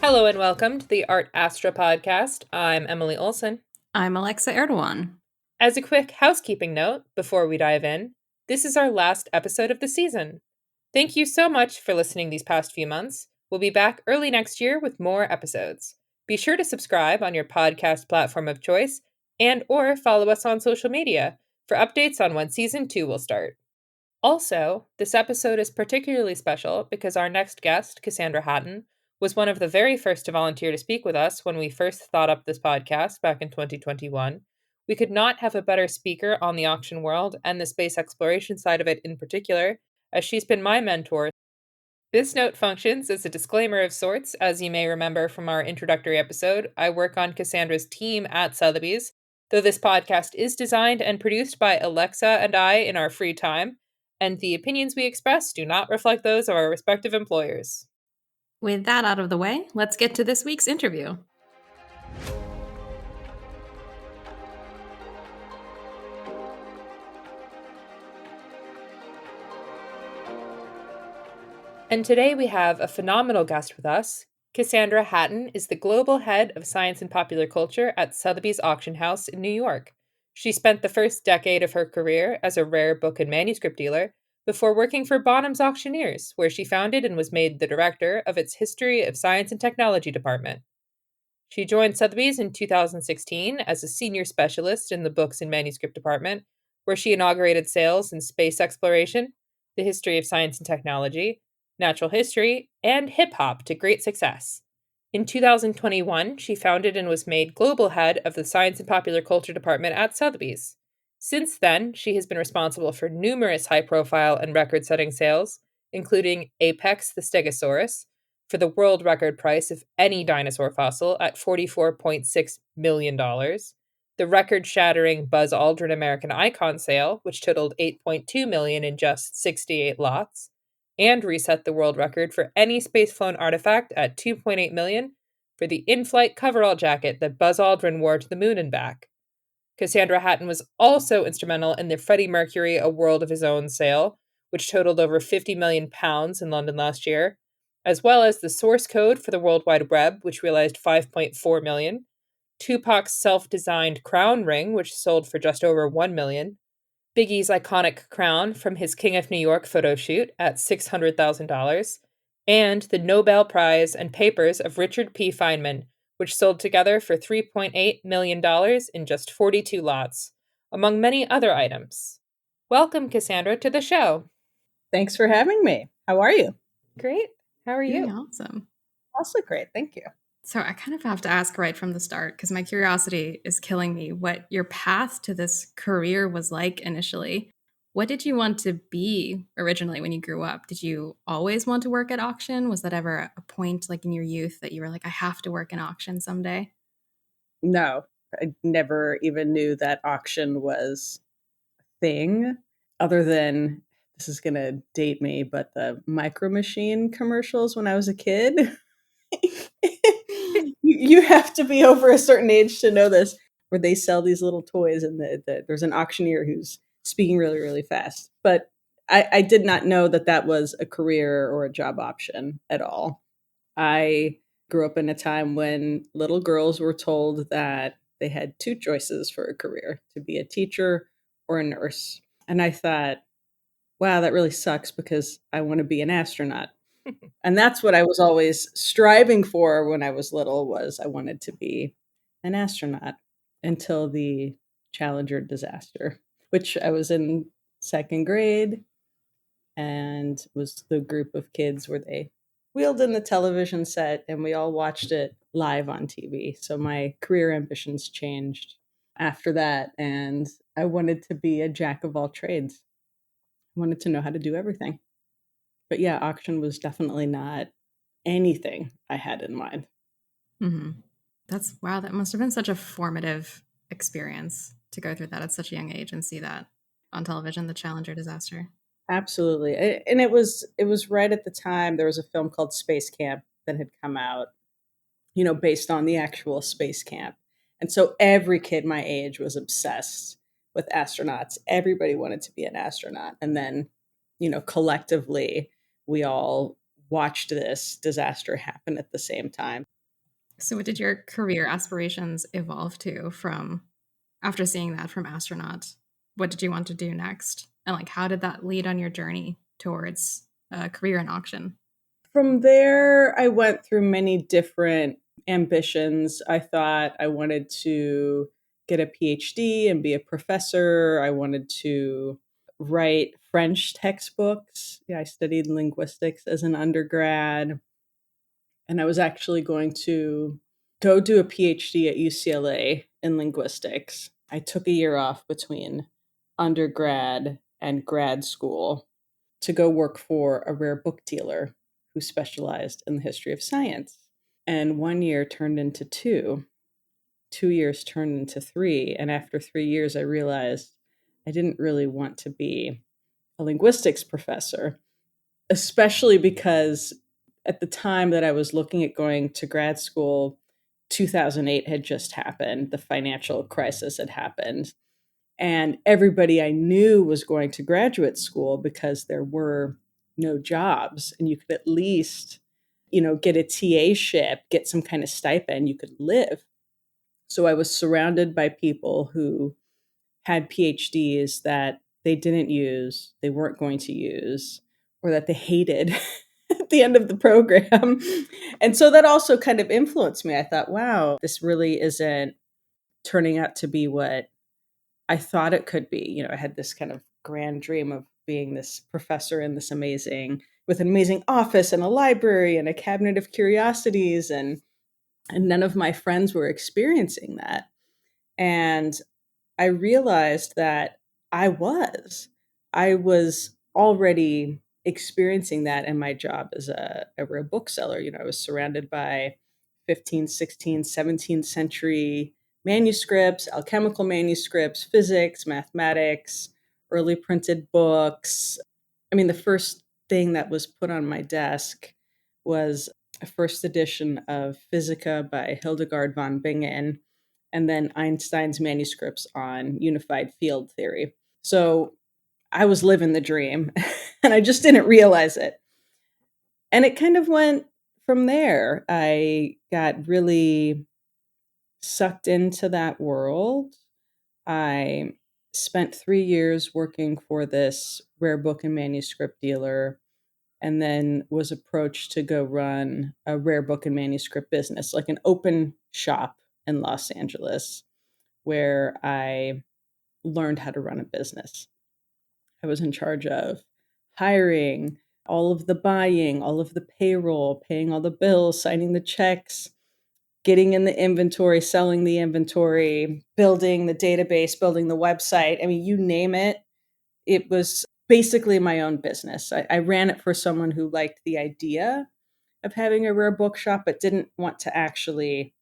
Hello and welcome to the Art Astra podcast. I'm Emily Olson. I'm Alexa Erdogan. As a quick housekeeping note before we dive in, this is our last episode of the season. Thank you so much for listening these past few months. We'll be back early next year with more episodes. Be sure to subscribe on your podcast platform of choice and or follow us on social media for updates on when season 2 will start. Also, this episode is particularly special because our next guest, Cassandra Hatton, was one of the very first to volunteer to speak with us when we first thought up this podcast back in 2021. We could not have a better speaker on the auction world and the space exploration side of it in particular, as she's been my mentor. This note functions as a disclaimer of sorts. As you may remember from our introductory episode, I work on Cassandra's team at Sotheby's, though this podcast is designed and produced by Alexa and I in our free time, and the opinions we express do not reflect those of our respective employers. With that out of the way, let's get to this week's interview. And today we have a phenomenal guest with us. Cassandra Hatton is the global head of science and popular culture at Sotheby's Auction House in New York. She spent the first decade of her career as a rare book and manuscript dealer before working for Bonham's Auctioneers, where she founded and was made the director of its History of Science and Technology department. She joined Sotheby's in 2016 as a senior specialist in the books and manuscript department, where she inaugurated sales in space exploration, the history of science and technology, natural history, and hip hop to great success. In 2021, she founded and was made global head of the Science and Popular Culture Department at Sotheby's. Since then, she has been responsible for numerous high profile and record setting sales, including Apex the Stegosaurus, for the world record price of any dinosaur fossil at $44.6 million, the record shattering Buzz Aldrin American Icon sale, which totaled $8.2 million in just 68 lots, and reset the world record for any space-flown artifact at $2.8 million for the in-flight coverall jacket that Buzz Aldrin wore to the moon and back. Cassandra Hatton was also instrumental in the Freddie Mercury A World of His Own sale, which totaled over £50 million in London last year, as well as the source code for the World Wide Web, which realized $5.4 million, Tupac's self-designed crown ring, which sold for just over $1 million, Biggie's iconic crown from his King of New York photo shoot at $600,000, and the Nobel Prize and papers of Richard P. Feynman, which sold together for $3.8 million in just 42 lots, among many other items. Welcome, Cassandra, to the show. Thanks for having me. How are you? Great. How are you? Awesome. Also great. Thank you. So I kind of have to ask right from the start, because my curiosity is killing me, what your path to this career was like initially. What did you want to be originally when you grew up? Did you always want to work at auction? Was that ever a point like in your youth that you were like, I have to work in auction someday? No, I never even knew that auction was a thing, other than, this is going to date me, but the Micro Machine commercials when I was a kid. You have to be over a certain age to know this, where they sell these little toys and there's an auctioneer who's speaking really, really fast. But I did not know that that was a career or a job option at all. I grew up in a time when little girls were told that they had two choices for a career, to be a teacher or a nurse. And I thought, wow, that really sucks because I want to be an astronaut. And that's what I was always striving for when I was little, was I wanted to be an astronaut, until the Challenger disaster, which I was in second grade, and was the group of kids where they wheeled in the television set and we all watched it live on TV. So my career ambitions changed after that, and I wanted to be a jack of all trades. I wanted to know how to do everything. But yeah, auction was definitely not anything I had in mind. Mm-hmm. Wow, that must have been such a formative experience to go through that at such a young age and see that on television, the Challenger disaster. Absolutely. And it was right at the time there was a film called Space Camp that had come out, based on the actual space camp. And so every kid my age was obsessed with astronauts. Everybody wanted to be an astronaut. And then, collectively, we all watched this disaster happen at the same time. So, what did your career aspirations evolve to from after seeing that from astronaut? What did you want to do next? And like, how did that lead on your journey towards a career in auction? From there, I went through many different ambitions. I thought I wanted to get a PhD and be a professor. I wanted to write French textbooks. Yeah, I studied linguistics as an undergrad, and I was actually going to go do a PhD at UCLA in linguistics. I took a year off between undergrad and grad school to go work for a rare book dealer who specialized in the history of science. And 1 year turned into 2 years turned into 3. And after 3 years, I realized I didn't really want to be a linguistics professor, especially because at the time that I was looking at going to grad school, 2008 had just happened. The financial crisis had happened. And everybody I knew was going to graduate school because there were no jobs. And you could at least, get a TA-ship, get some kind of stipend, you could live. So I was surrounded by people who had PhDs that they didn't use, they weren't going to use, or that they hated at the end of the program. And so that also kind of influenced me. I thought, wow, this really isn't turning out to be what I thought it could be. I had this kind of grand dream of being this professor in this with an amazing office and a library and a cabinet of curiosities. And none of my friends were experiencing that. And I realized that I was. I was already experiencing that in my job as a rare bookseller. I was surrounded by 15th, 16th, 17th century manuscripts, alchemical manuscripts, physics, mathematics, early printed books. I mean, the first thing that was put on my desk was a first edition of Physica by Hildegard von Bingen, and then Einstein's manuscripts on unified field theory. So I was living the dream and I just didn't realize it. And it kind of went from there. I got really sucked into that world. I spent 3 years working for this rare book and manuscript dealer, and then was approached to go run a rare book and manuscript business, like an open shop in Los Angeles, where I learned how to run a business. I was in charge of hiring, all of the buying, all of the payroll, paying all the bills, signing the checks, getting in the inventory, selling the inventory, building the database, building the website. I mean, you name it. It was basically my own business. I ran it for someone who liked the idea of having a rare bookshop, but didn't want to actually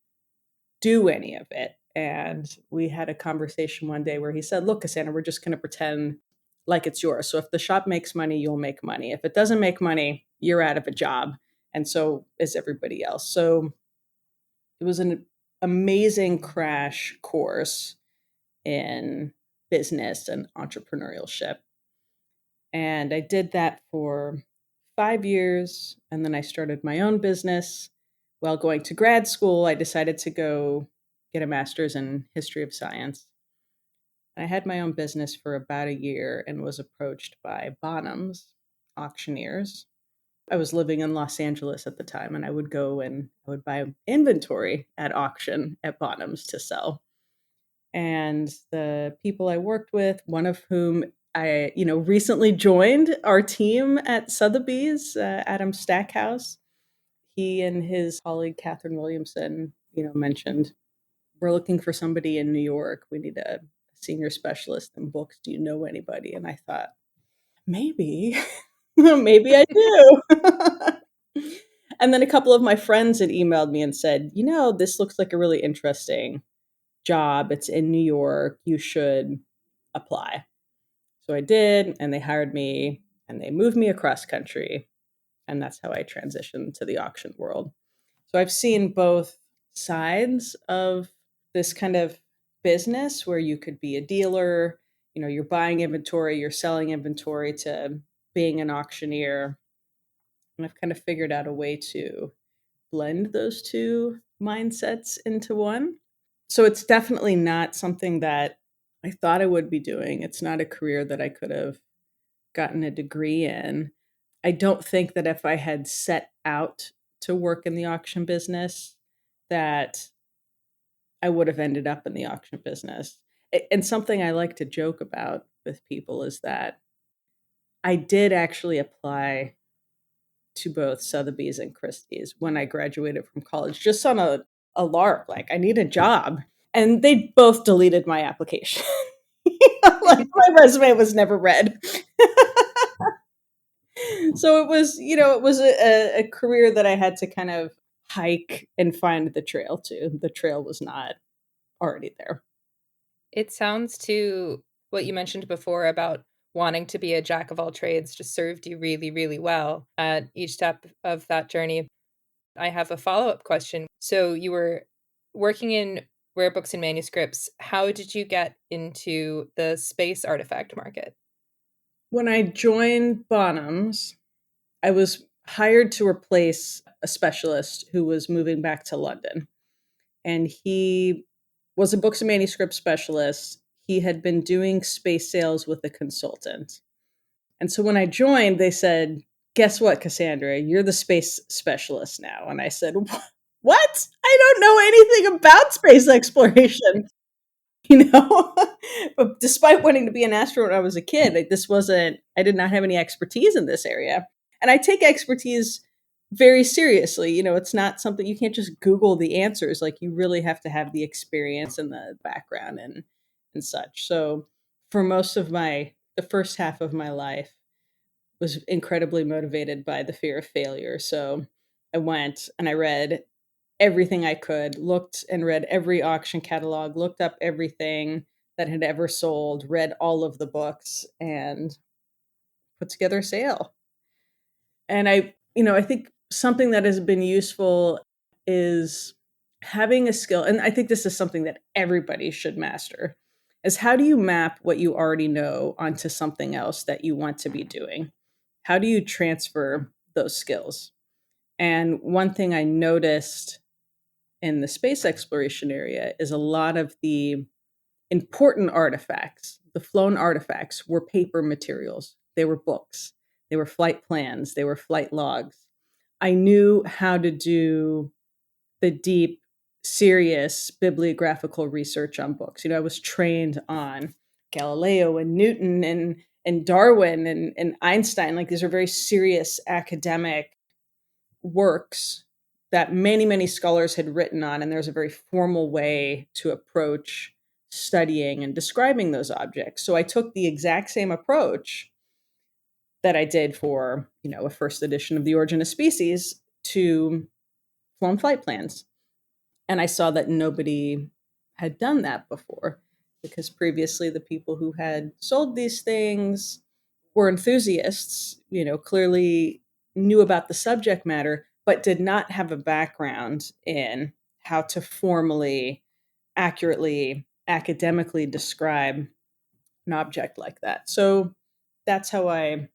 do any of it. And we had a conversation one day where he said, "Look, Cassandra, we're just going to pretend like it's yours. So if the shop makes money, you'll make money. If it doesn't make money, you're out of a job. And so is everybody else." So it was an amazing crash course in business and entrepreneurship. And I did that for 5 years. And then I started my own business. While going to grad school, I decided to go get a master's in history of science. I had my own business for about a year and was approached by Bonhams auctioneers. I was living in Los Angeles at the time, and I would go and I would buy inventory at auction at Bonhams to sell. And the people I worked with, one of whom I, recently joined our team at Sotheby's, Adam Stackhouse, he and his colleague Catherine Williamson, mentioned, "We're looking for somebody in New York. We need a senior specialist in books. Do you know anybody?" And I thought, maybe, maybe I do. And then a couple of my friends had emailed me and said, "This looks like a really interesting job. It's in New York. You should apply." So I did, and they hired me, and they moved me across country. And that's how I transitioned to the auction world. So I've seen both sides of this kind of business where you could be a dealer, you're buying inventory, you're selling inventory, to being an auctioneer. And I've kind of figured out a way to blend those two mindsets into one. So it's definitely not something that I thought I would be doing. It's not a career that I could have gotten a degree in. I don't think that if I had set out to work in the auction business, that I would have ended up in the auction business. And something I like to joke about with people is that I did actually apply to both Sotheby's and Christie's when I graduated from college, just on a lark, like I need a job. And they both deleted my application. Like my resume was never read. So it was, it was a career that I had to kind of hike and find the trail to. The trail was not already there. It sounds to what you mentioned before about wanting to be a jack of all trades just served you really, really well at each step of that journey. I have a follow-up question. So you were working in rare books and manuscripts. How did you get into the space artifact market? When I joined Bonhams, I was hired to replace a specialist who was moving back to London. And he was a books and manuscript specialist. He had been doing space sales with a consultant. And so when I joined, they said, "Guess what, Cassandra? You're the space specialist now." And I said, "What? I don't know anything about space exploration." You know, but despite wanting to be an astronaut when I was a kid, like, I did not have any expertise in this area. And I take expertise very seriously. It's not something you can't just Google the answers. Like, you really have to have the experience and the background and such. So for the first half of my life was incredibly motivated by the fear of failure. So I went and I read everything I could, looked and read every auction catalog, looked up everything that had ever sold, read all of the books, and put together a sale. And I think something that has been useful is having a skill, and I think this is something that everybody should master, is how do you map what you already know onto something else that you want to be doing? How do you transfer those skills? And one thing I noticed in the space exploration area is a lot of the important artifacts, the flown artifacts, were paper materials. They were books, they were flight plans, they were flight logs. I knew how to do the deep, serious bibliographical research on books. I was trained on Galileo and Newton and Darwin and Einstein. Like, these are very serious academic works that many, many scholars had written on, and there's a very formal way to approach studying and describing those objects. So I took the exact same approach that I did for, a first edition of The Origin of Species to flown flight plans. And I saw that nobody had done that before, because previously the people who had sold these things were enthusiasts, clearly knew about the subject matter, but did not have a background in how to formally, accurately, academically describe an object like that. So that's how I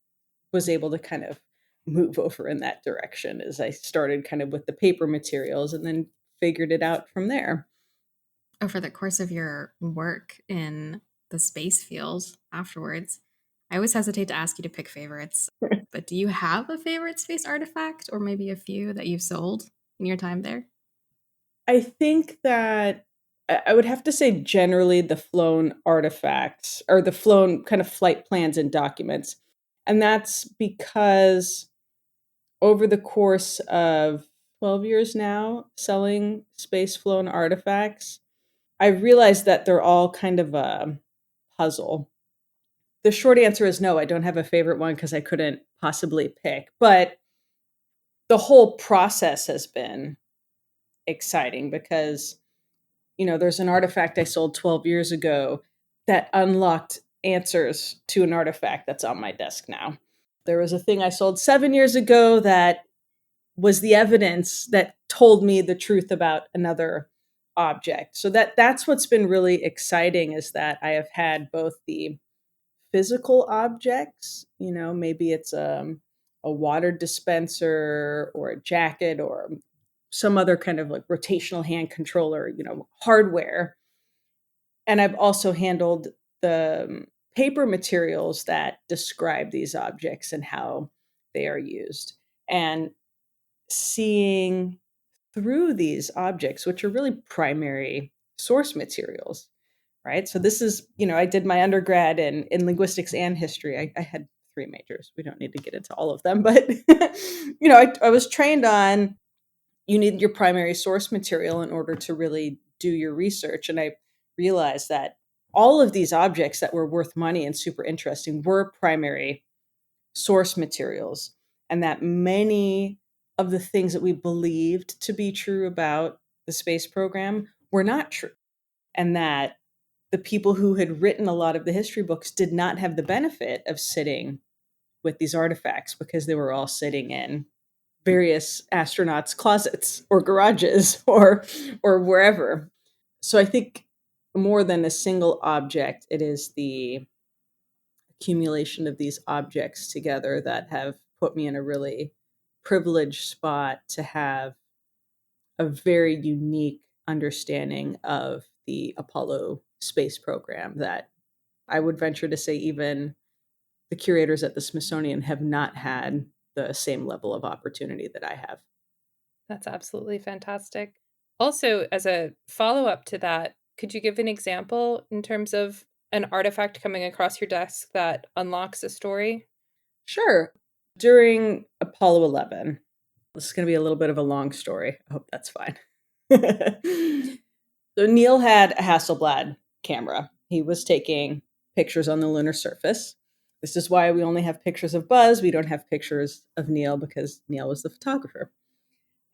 was able to kind of move over in that direction, as I started kind of with the paper materials and then figured it out from there. Over the course of your work in the space field afterwards, I always hesitate to ask you to pick favorites, but do you have a favorite space artifact or maybe a few that you've sold in your time there? I think that I would have to say generally the flown artifacts, or the flown kind of flight plans and documents. And that's because over the course of 12 years now selling space flown artifacts, I realized that they're all kind of a puzzle. The short answer is no, I don't have a favorite one because I couldn't possibly pick. But the whole process has been exciting because, there's an artifact I sold 12 years ago that unlocked answers to an artifact that's on my desk now. There was a thing I sold 7 years ago that was the evidence that told me the truth about another object. So that's what's been really exciting, is that I have had both the physical objects, maybe it's a water dispenser or a jacket or some other kind of like rotational hand controller, hardware. And I've also handled the paper materials that describe these objects and how they are used. And seeing through these objects, which are really primary source materials, right? So this is, I did my undergrad in linguistics and history. I had 3 majors. We don't need to get into all of them, but I was trained on you need your primary source material in order to really do your research. And I realized that all of these objects that were worth money and super interesting were primary source materials, and that many of the things that we believed to be true about the space program were not true, and that the people who had written a lot of the history books did not have the benefit of sitting with these artifacts because they were all sitting in various astronauts' closets or garages or wherever. So I think more than a single object, it is the accumulation of these objects together that have put me in a really privileged spot to have a very unique understanding of the Apollo space program that I would venture to say even the curators at the Smithsonian have not had the same level of opportunity that I have. That's absolutely fantastic. Also, as a follow-up to that, could you give an example in terms of an artifact coming across your desk that unlocks a story? Sure. During Apollo 11, this is going to be a little bit of a long story. I hope that's fine. So Neil had a Hasselblad camera. He was taking pictures on the lunar surface. This is why we only have pictures of Buzz. We don't have pictures of Neil because Neil was the photographer.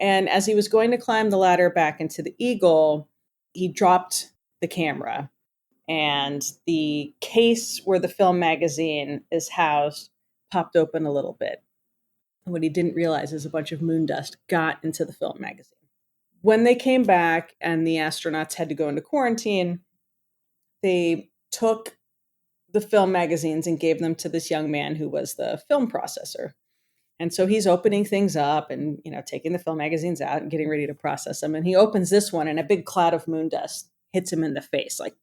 And as he was going to climb the ladder back into the Eagle, he dropped the camera. And the case where the film magazine is housed popped open a little bit. And what he didn't realize is a bunch of moon dust got into the film magazine. When they came back and the astronauts had to go into quarantine, they took the film magazines and gave them to this young man who was the film processor. And so he's opening things up and, taking the film magazines out and getting ready to process them. And he opens this one and a big cloud of moon dust hits him in the face, like,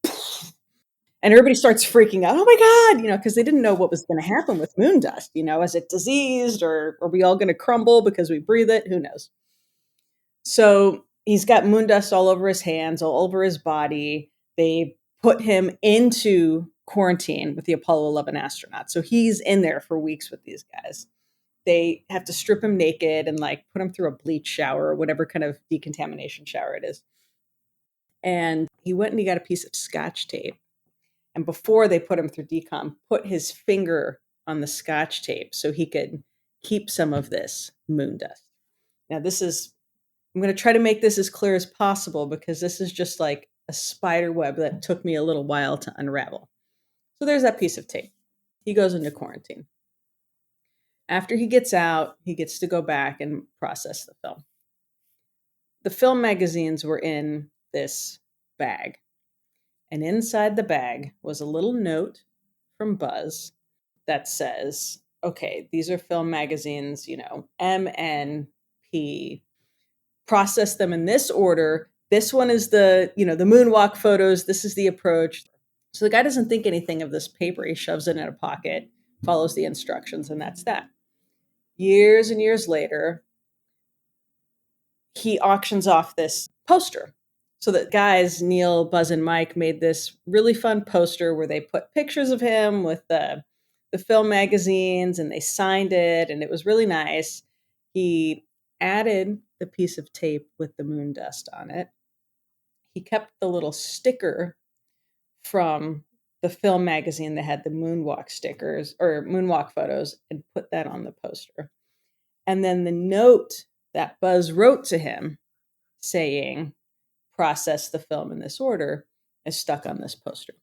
and everybody starts freaking out. Oh my God, because they didn't know what was going to happen with moon dust. Is it diseased or are we all going to crumble because we breathe it? Who knows? So he's got moon dust all over his hands, all over his body. They put him into quarantine with the Apollo 11 astronauts. So he's in there for weeks with these guys. They have to strip him naked and put him through a bleach shower or whatever kind of decontamination shower it is. And he went and he got a piece of Scotch tape. And before they put him through decom, put his finger on the Scotch tape so he could keep some of this moon dust. Now I'm going to try to make this as clear as possible because this is just like a spider web that took me a little while to unravel. So there's that piece of tape. He goes into quarantine. After he gets out, he gets to go back and process the film. The film magazines were in this bag. And inside the bag was a little note from Buzz that says, okay, these are film magazines, MNP. Process them in this order. This one is the moonwalk photos. This is the approach. So the guy doesn't think anything of this paper. He shoves it in a pocket, follows the instructions, and that's that. Years and years later, he auctions off this poster. So the guys, Neil, Buzz, and Mike, made this really fun poster where they put pictures of him with the film magazines and they signed it, and it was really nice. He added the piece of tape with the moon dust on it. He kept the little sticker from the film magazine that had the moonwalk stickers or moonwalk photos and put that on the poster. And then the note that Buzz wrote to him saying, process the film in this order, is stuck on this poster.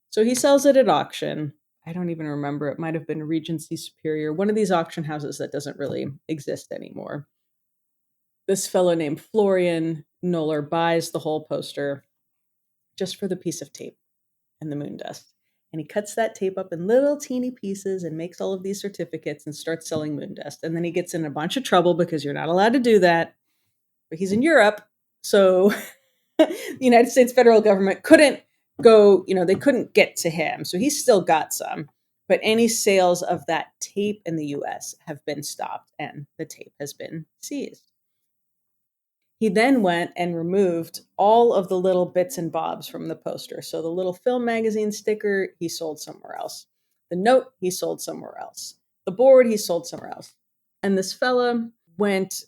So he sells it at auction. I don't even remember. It might have been Regency Superior, one of these auction houses that doesn't really exist anymore. This fellow named Florian Noller buys the whole poster just for the piece of tape and the moon dust. And he cuts that tape up in little teeny pieces and makes all of these certificates and starts selling moon dust. And then he gets in a bunch of trouble because you're not allowed to do that. But he's in Europe, so the United States federal government couldn't go, they couldn't get to him. So he's still got some. But any sales of that tape in the US have been stopped and the tape has been seized. He then went and removed all of the little bits and bobs from the poster. So the little film magazine sticker, he sold somewhere else. The note, he sold somewhere else. The board, he sold somewhere else. And this fella went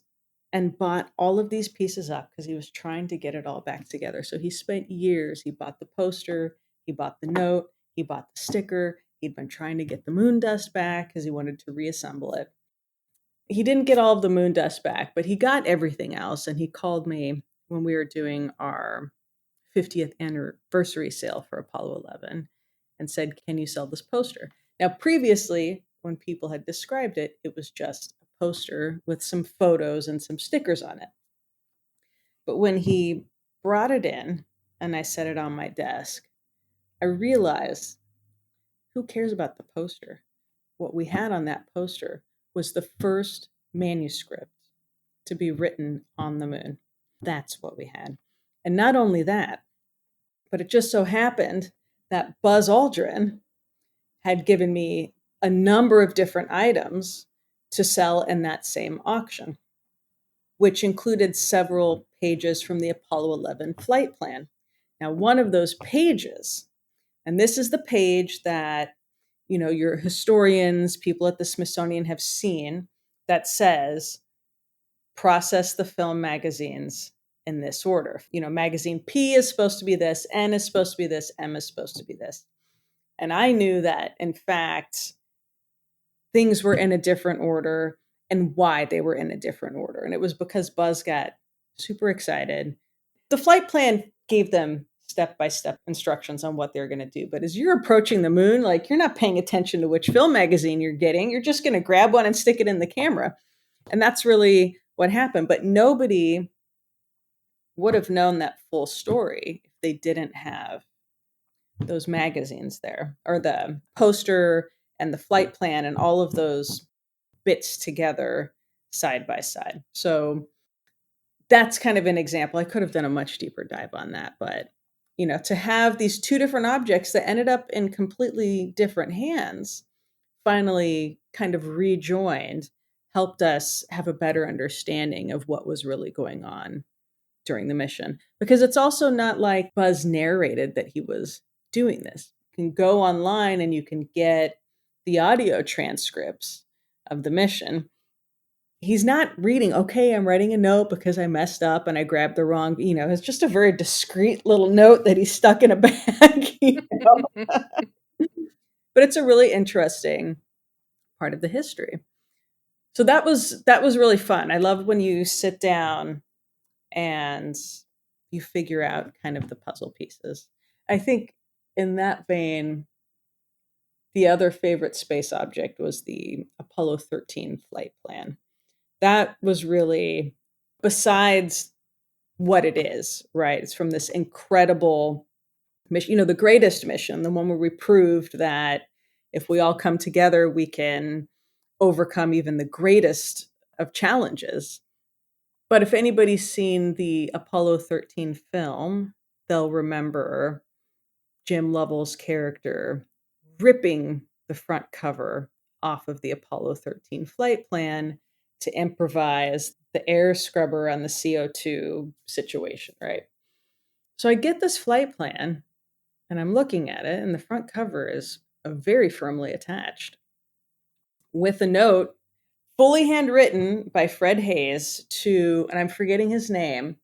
and bought all of these pieces up because he was trying to get it all back together. So he spent years. He bought the poster, he bought the note, he bought the sticker. He'd been trying to get the moon dust back because he wanted to reassemble it. He didn't get all of the moon dust back, but he got everything else. And he called me when we were doing our 50th anniversary sale for Apollo 11 and said, "Can you sell this poster?" Now, previously, when people had described it, it was just a poster with some photos and some stickers on it. But when he brought it in and I set it on my desk, I realized, who cares about the poster? What we had on that poster was the first manuscript to be written on the moon. That's what we had. And not only that, but it just so happened that Buzz Aldrin had given me a number of different items to sell in that same auction, which included several pages from the Apollo 11 flight plan. Now, one of those pages, and this is the page that your historians, people at the Smithsonian have seen, that says, process the film magazines in this order. Magazine P is supposed to be this, N is supposed to be this, M is supposed to be this. And I knew that, in fact, things were in a different order and why they were in a different order. And it was because Buzz got super excited. The flight plan gave them step-by-step instructions on what they're going to do. But as you're approaching the moon, you're not paying attention to which film magazine you're getting. You're just going to grab one and stick it in the camera. And that's really what happened. But nobody would have known that full story if they didn't have those magazines there, or the poster and the flight plan and all of those bits together side by side. So that's kind of an example. I could have done a much deeper dive on that, but to have these two different objects that ended up in completely different hands finally kind of rejoined helped us have a better understanding of what was really going on during the mission. Because it's also not like Buzz narrated that he was doing this. You can go online and you can get the audio transcripts of the mission. He's not reading, "Okay, I'm writing a note because I messed up and I grabbed the wrong," it's just a very discreet little note that he stuck in a bag. But it's a really interesting part of the history. So that was really fun. I love when you sit down and you figure out kind of the puzzle pieces. I think in that vein, the other favorite space object was the Apollo 13 flight plan. That was really, besides what it is, right? It's from this incredible mission, the greatest mission, the one where we proved that if we all come together, we can overcome even the greatest of challenges. But if anybody's seen the Apollo 13 film, they'll remember Jim Lovell's character ripping the front cover off of the Apollo 13 flight plan to improvise the air scrubber on the CO2 situation, right? So I get this flight plan and I'm looking at it, and the front cover is very firmly attached with a note fully handwritten by Fred Hayes to, and I'm forgetting his name,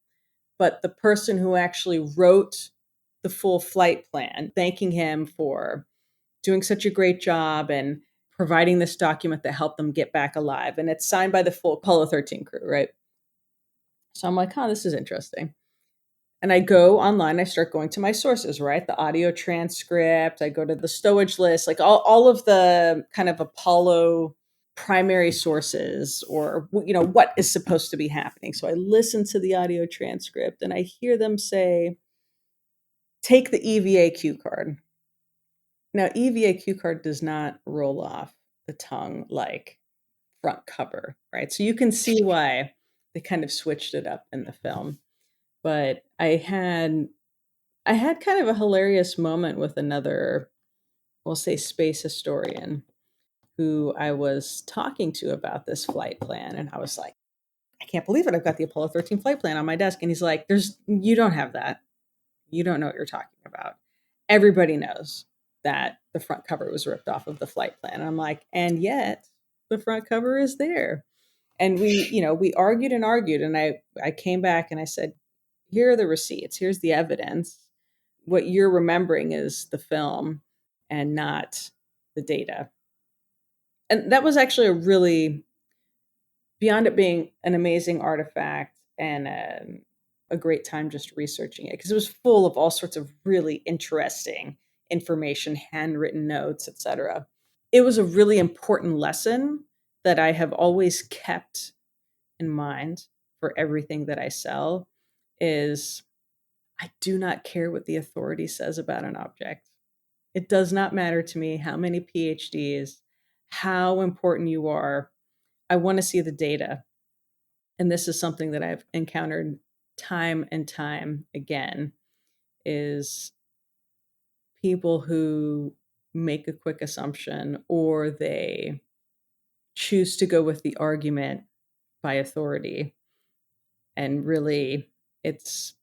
but the person who actually wrote the full flight plan, thanking him for doing such a great job and providing this document that helped them get back alive. And it's signed by the full Apollo 13 crew, right? So I'm like, this is interesting. And I go online, I start going to my sources, right? The audio transcript, I go to the stowage list, all of the kind of Apollo primary sources, or what is supposed to be happening. So I listen to the audio transcript and I hear them say, "Take the EVA cue card." Now, EVA cue card does not roll off the tongue like front cover, right? So you can see why they kind of switched it up in the film. But I had kind of a hilarious moment with another, we'll say, space historian who I was talking to about this flight plan. And I was like, I can't believe it. I've got the Apollo 13 flight plan on my desk. And he's like, you don't have that. You don't know what you're talking about. Everybody knows that the front cover was ripped off of the flight plan. And I'm like, and yet the front cover is there. And we argued and argued. And I came back and I said, here are the receipts. Here's the evidence. What you're remembering is the film and not the data. And that was actually a really, beyond it being an amazing artifact and a great time just researching it, because it was full of all sorts of really interesting information, handwritten notes, etc. It was a really important lesson that I have always kept in mind for everything that I sell is I do not care what the authority says about an object. It does not matter to me how many PhDs, how important you are. I want to see the data. And this is something that I've encountered time and time again is people who make a quick assumption or they choose to go with the argument by authority. And really it's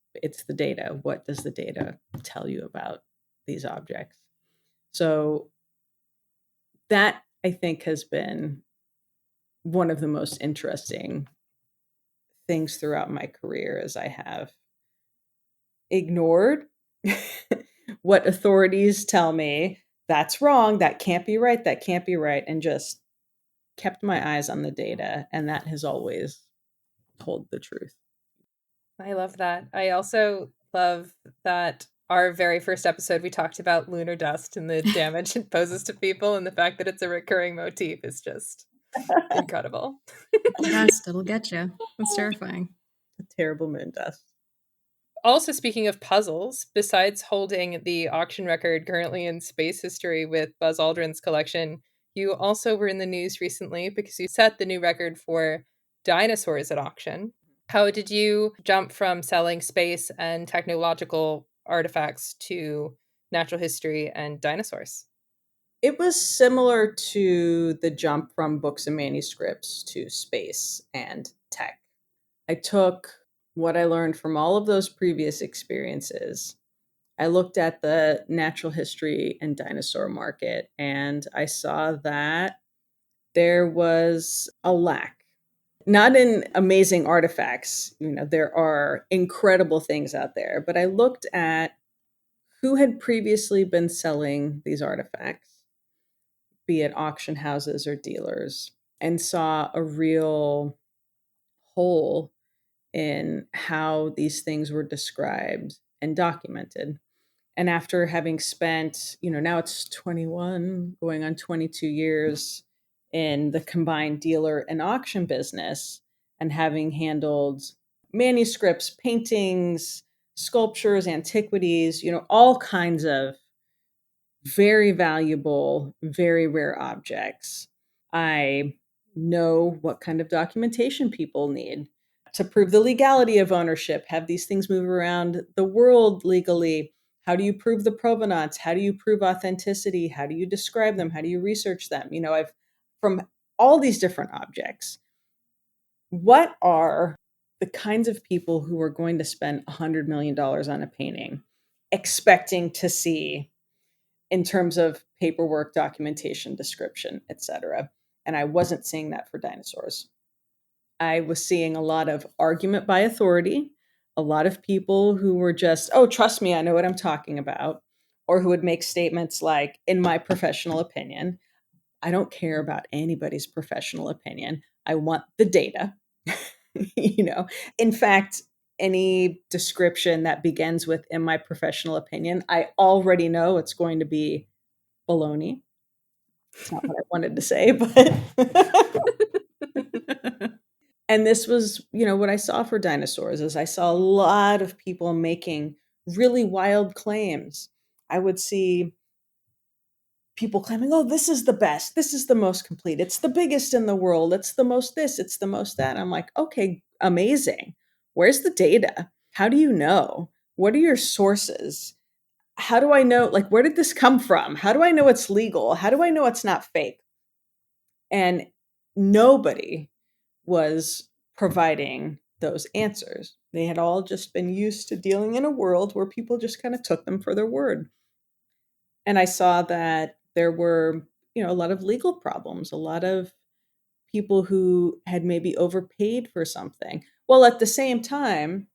the data. What does the data tell you about these objects? So that I think has been one of the most interesting things throughout my career as I have ignored what authorities tell me that's wrong, that can't be right, that can't be right, and just kept my eyes on the data. And that has always told the truth. I love that. I also love that our very first episode, we talked about lunar dust and the damage it poses to people, and the fact that it's a recurring motif is just incredible. Dust, it'll get you. That's terrifying. A terrible moon dust. Also, speaking of puzzles, besides holding the auction record currently in space history with Buzz Aldrin's collection, you also were in the news recently because you set the new record for dinosaurs at auction. How did you jump from selling space and technological artifacts to natural history and dinosaurs? It was similar to the jump from books and manuscripts to space and tech. I took what I learned from all of those previous experiences. I looked at the natural history and dinosaur market, and I saw that there was a lack. Not in amazing artifacts, there are incredible things out there, but I looked at who had previously been selling these artifacts, be it auction houses or dealers, and saw a real hole in how these things were described and documented. And after having spent, now it's 21, going on 22 years in the combined dealer and auction business, and having handled manuscripts, paintings, sculptures, antiquities, all kinds of very valuable, very rare objects. I know what kind of documentation people need to prove the legality of ownership, have these things move around the world legally. How do you prove the provenance? How do you prove authenticity? How do you describe them? How do you research them? I've from all these different objects. What are the kinds of people who are going to spend $100 million on a painting expecting to see in terms of paperwork, documentation, description, etc.? And I wasn't seeing that for dinosaurs. I was seeing a lot of argument by authority, a lot of people who were just, oh, trust me, I know what I'm talking about, or who would make statements like, in my professional opinion. I don't care about anybody's professional opinion. I want the data. In fact, any description that begins with, in my professional opinion, I already know it's going to be baloney. It's not what I wanted to say, but and this was, what I saw for dinosaurs is I saw a lot of people making really wild claims. I would see people claiming, oh, this is the best, this is the most complete, it's the biggest in the world, it's the most this, it's the most that. I'm like, okay, amazing. Where's the data? How do you know? What are your sources? How do I know, like, where did this come from? How do I know it's legal? How do I know it's not fake? And nobody was providing those answers. They had all just been used to dealing in a world where people just kind of took them for their word. And I saw that there were, a lot of legal problems, a lot of people who had maybe overpaid for something. Well, at the same time,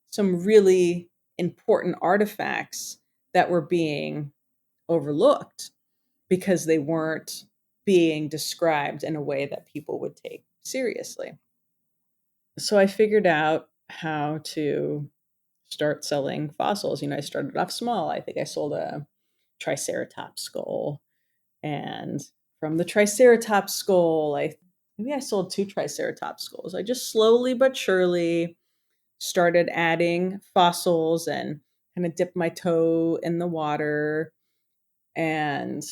some really important artifacts that were being overlooked because they weren't being described in a way that people would take seriously. So I figured out how to start selling fossils. I started off small. I think I sold a Triceratops skull. And from the Triceratops skull, maybe I sold 2 Triceratops skulls. I just slowly but surely started adding fossils and kind of dipped my toe in the water. And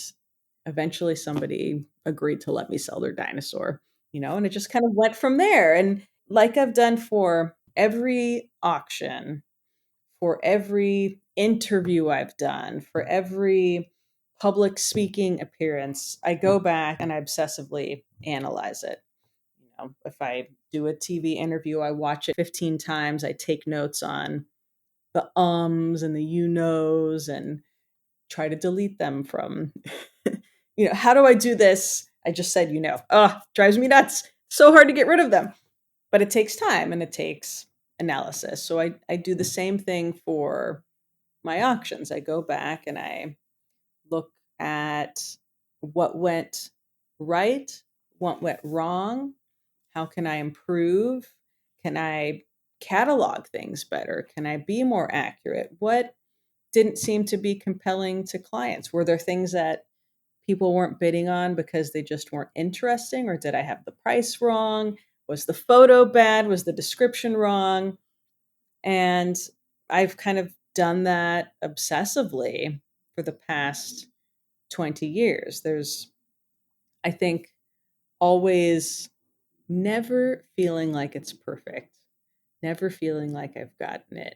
eventually somebody agreed to let me sell their dinosaur, and it just kind of went from there. And like I've done for every auction, for every interview I've done, for every public speaking appearance, I go back and I obsessively analyze it. If I do a TV interview, I watch it 15 times. I take notes on the ums and the you knows and try to delete them from, how do I do this? I just said, oh, drives me nuts. So hard to get rid of them. But it takes time and it takes analysis. So I do the same thing for my auctions. I go back and I look at what went right, what went wrong, how can I improve? Can I catalog things better? Can I be more accurate? What didn't seem to be compelling to clients? Were there things that people weren't bidding on because they just weren't interesting? Or did I have the price wrong? Was the photo bad? Was the description wrong? And I've kind of done that obsessively for the past 20 years. There's, I think, always never feeling like it's perfect, never feeling like I've gotten it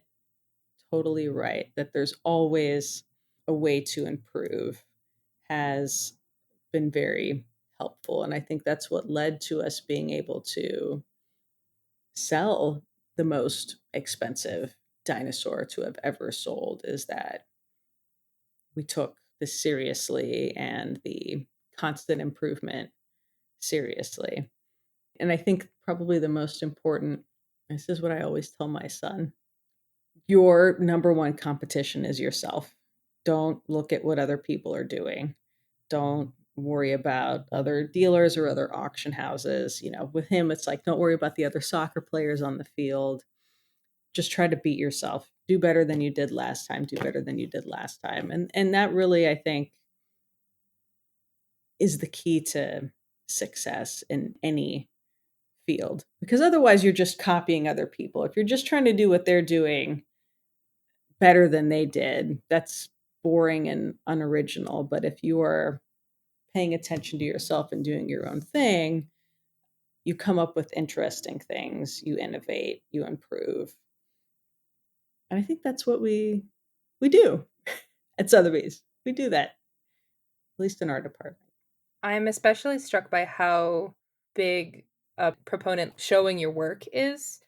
totally right, that there's always a way to improve, has been very helpful. And I think that's what led to us being able to sell the most expensive dinosaur to have ever sold, is that we took this seriously and the constant improvement seriously. And I think probably the most important, this is what I always tell my son, your number one competition is yourself. Don't look at what other people are doing. Don't worry about other dealers or other auction houses. With him, it's like, don't worry about the other soccer players on the field. Just try to beat yourself. Do better than you did last time. Do better than you did last time. And that really, I think, is the key to success in any field. Because otherwise you're just copying other people. If you're just trying to do what they're doing better than they did, that's boring and unoriginal. But if you are paying attention to yourself and doing your own thing, you come up with interesting things, you innovate, you improve. And I think that's what we do at Sotheby's. We do that, at least in our department. I'm especially struck by how big a proponent showing your work is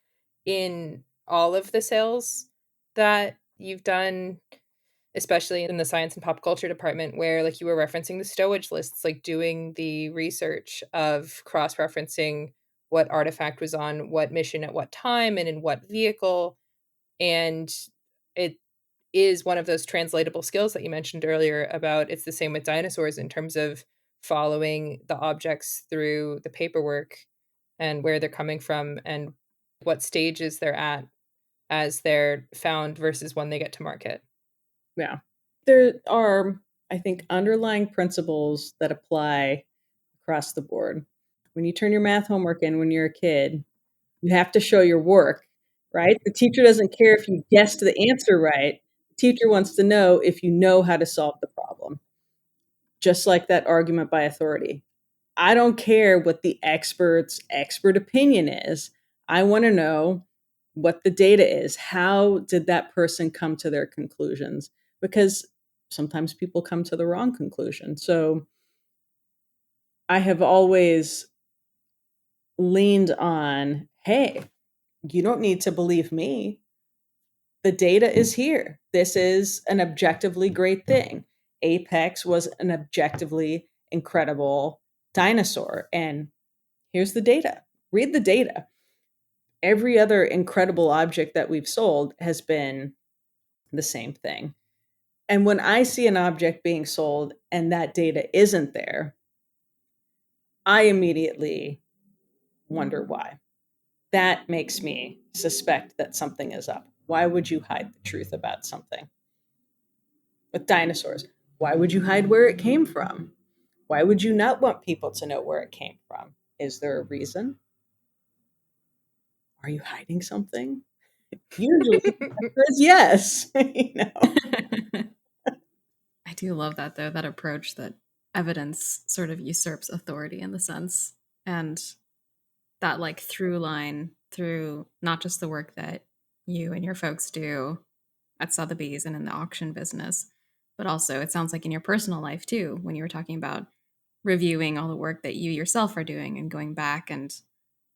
in all of the sales that you've done, especially in the science and pop culture department, where, like, you were referencing the stowage lists, like doing the research of cross-referencing what artifact was on what mission at what time and in what vehicle. And it is one of those translatable skills that you mentioned earlier about, it's the same with dinosaurs in terms of following the objects through the paperwork and where they're coming from and what stages they're at as they're found versus when they get to market. Yeah. There are, I think, underlying principles that apply across the board. When you turn your math homework in when you're a kid, you have to show your work, right? The teacher doesn't care if you guessed the answer right. The teacher wants to know if you know how to solve the problem. just like that argument by authority. I don't care what the expert's expert opinion is. I want to know what the data is. How did that person come to their conclusions? Because sometimes people come to the wrong conclusion. So I have always leaned on, hey, you don't need to believe me. The data is here. This is an objectively great thing. Apex was an objectively incredible dinosaur. And here's the data. Read the data. Every other incredible object that we've sold has been the same thing. And when I see an object being sold and that data isn't there, I immediately wonder why. That makes me suspect that something is up. Why would you hide the truth about something? With dinosaurs, why would you hide where it came from? Why would you not want people to know where it came from? Is there a reason? Are you hiding something? Usually the answer is yes. I do love that, though, that approach that evidence sort of usurps authority in the sense. And that like through line through not just the work that you and your folks do at Sotheby's and in the auction business, but also it sounds like in your personal life too, when you were talking about reviewing all the work that you yourself are doing and going back and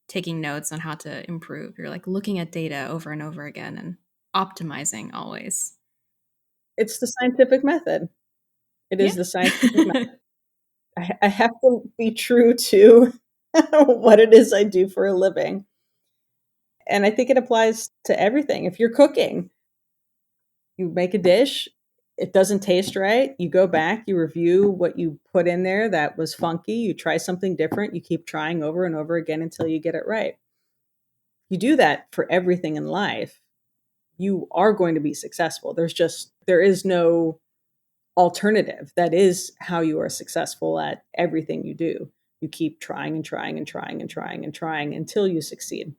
taking notes on how to improve. You're like looking at data over and over again and optimizing always. It's the scientific method. It is the scientific method. I have to be true to what it is I do for a living. And I think it applies to everything. If you're cooking, you make a dish, it doesn't taste right, you go back, you review what you put in there that was funky, you try something different, you keep trying over and over again until you get it right. You do that for everything in life, you are going to be successful. There is no alternative. That is how you are successful at everything you do. You keep trying and trying and trying and trying and trying until you succeed.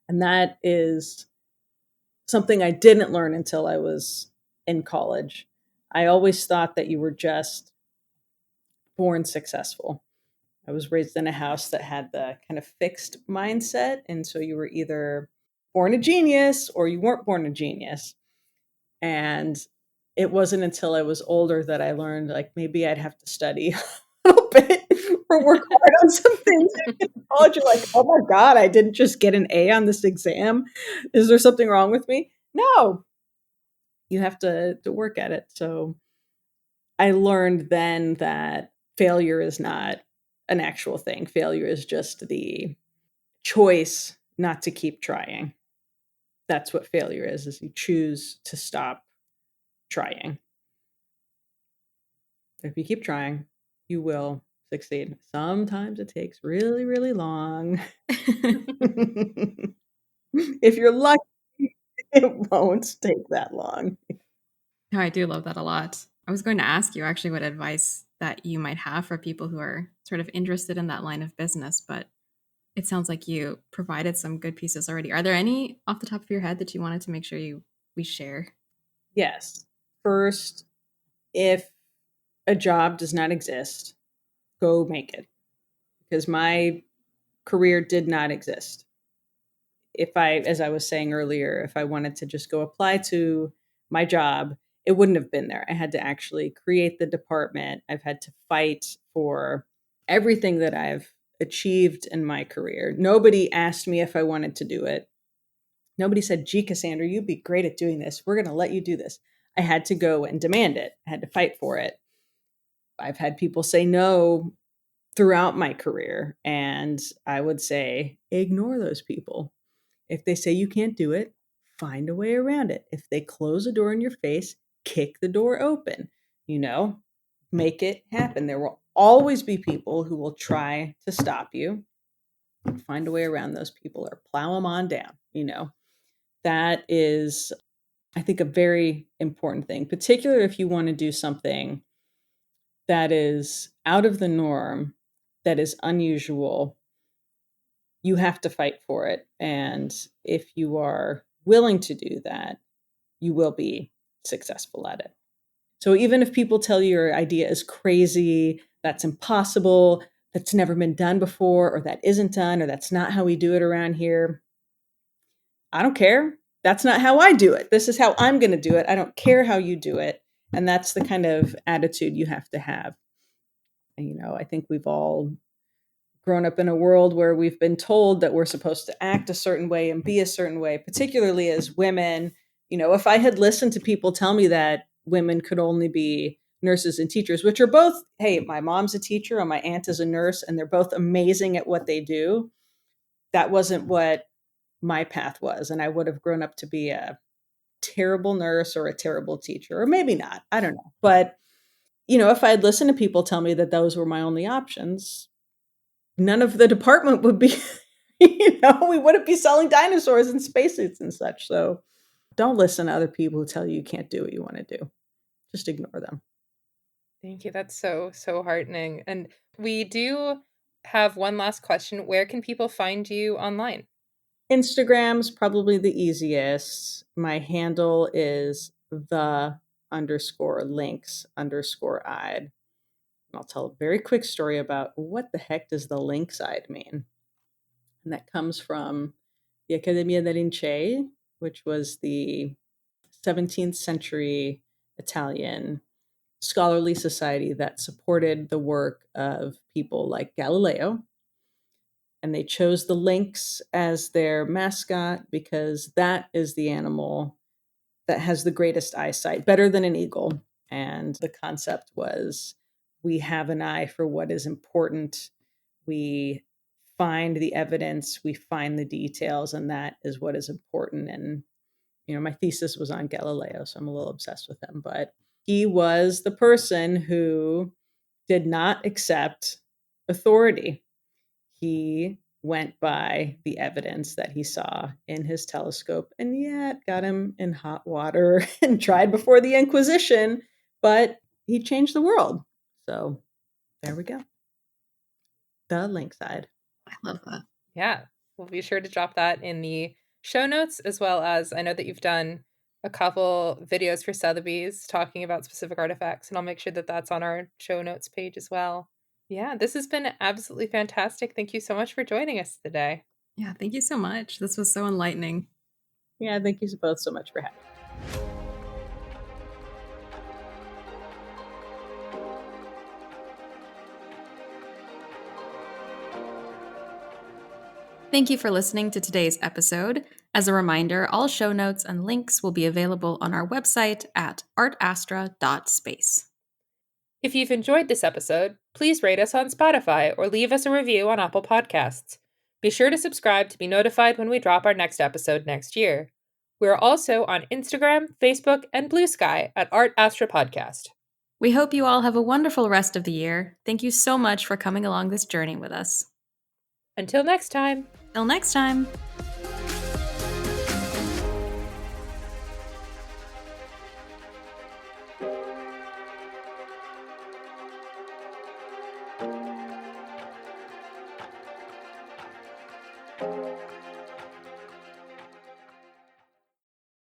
And that is something I didn't learn until I was in college. I always thought that you were just born successful. I was raised in a house that had the kind of fixed mindset. And so you were either born a genius or you weren't born a genius. And it wasn't until I was older that I learned, like, maybe I'd have to study a little bit or work hard on some things. In college, you're like, oh my God, I didn't just get an A on this exam. Is there something wrong with me? No, you have to work at it. So I learned then that failure is not an actual thing. Failure is just the choice not to keep trying. That's what failure is you choose to stop trying. If you keep trying, you will succeed. Sometimes it takes really, really long. If you're lucky, it won't take that long. No, I do love that a lot. I was going to ask you actually what advice that you might have for people who are sort of interested in that line of business, but it sounds like you provided some good pieces already. Are there any off the top of your head that you wanted to make sure we share? Yes. First, if a job does not exist, go make it. Because my career did not exist. As I was saying earlier, if I wanted to just go apply to my job, it wouldn't have been there. I had to actually create the department. I've had to fight for everything that I've achieved in my career. Nobody asked me if I wanted to do it. Nobody said, gee, Cassandra, you'd be great at doing this. We're going to let you do this. I had to go and demand it. I had to fight for it. I've had people say no throughout my career, and I would say, ignore those people. If they say you can't do it, find a way around it. If they close a door in your face, kick the door open. Make it happen. There will always be people who will try to stop you. Find a way around those people or plow them on down. That is, I think, a very important thing, particularly if you want to do something that is out of the norm, that is unusual. You have to fight for it. And if you are willing to do that, you will be successful at it. So even if people tell you your idea is crazy, that's impossible, that's never been done before, or that isn't done, or that's not how we do it around here, I don't care. That's not how I do it. This is how I'm going to do it. I don't care how you do it. And that's the kind of attitude you have to have. And, I think we've all grown up in a world where we've been told that we're supposed to act a certain way and be a certain way, particularly as women. If I had listened to people tell me that women could only be nurses and teachers, which are both, hey, my mom's a teacher and my aunt is a nurse, and they're both amazing at what they do. That wasn't what my path was. And I would have grown up to be a terrible nurse or a terrible teacher, or maybe not. I don't know. But, if I had listened to people tell me that those were my only options, none of the department would be, we wouldn't be selling dinosaurs and spacesuits and such. So don't listen to other people who tell you you can't do what you want to do. Just ignore them. Thank you. That's so, so heartening. And we do have one last question. Where can people find you online? Instagram's probably the easiest. My handle is the_links_eyed. I'll tell a very quick story about what the heck does the lynx-eyed mean. And that comes from the Accademia dei Lincei, which was the 17th century Italian scholarly society that supported the work of people like Galileo. And they chose the lynx as their mascot because that is the animal that has the greatest eyesight, better than an eagle. And the concept was, we have an eye for what is important. We find the evidence, we find the details, and that is what is important. And, my thesis was on Galileo, so I'm a little obsessed with him. But he was the person who did not accept authority. He went by the evidence that he saw in his telescope, and yet got him in hot water and tried before the Inquisition, but he changed the world. So there we go. The lynx-eyed. I love that. Yeah, we'll be sure to drop that in the show notes, as well as I know that you've done a couple videos for Sotheby's talking about specific artifacts, and I'll make sure that that's on our show notes page as well. Yeah, this has been absolutely fantastic. Thank you so much for joining us today. Yeah, thank you so much. This was so enlightening. Yeah, thank you both so much for having me. Thank you for listening to today's episode. As a reminder, all show notes and links will be available on our website at artastra.space. If you've enjoyed this episode, please rate us on Spotify or leave us a review on Apple Podcasts. Be sure to subscribe to be notified when we drop our next episode next year. We're also on Instagram, Facebook, and Blue Sky at Art Astra Podcast. We hope you all have a wonderful rest of the year. Thank you so much for coming along this journey with us. Until next time. Till next time.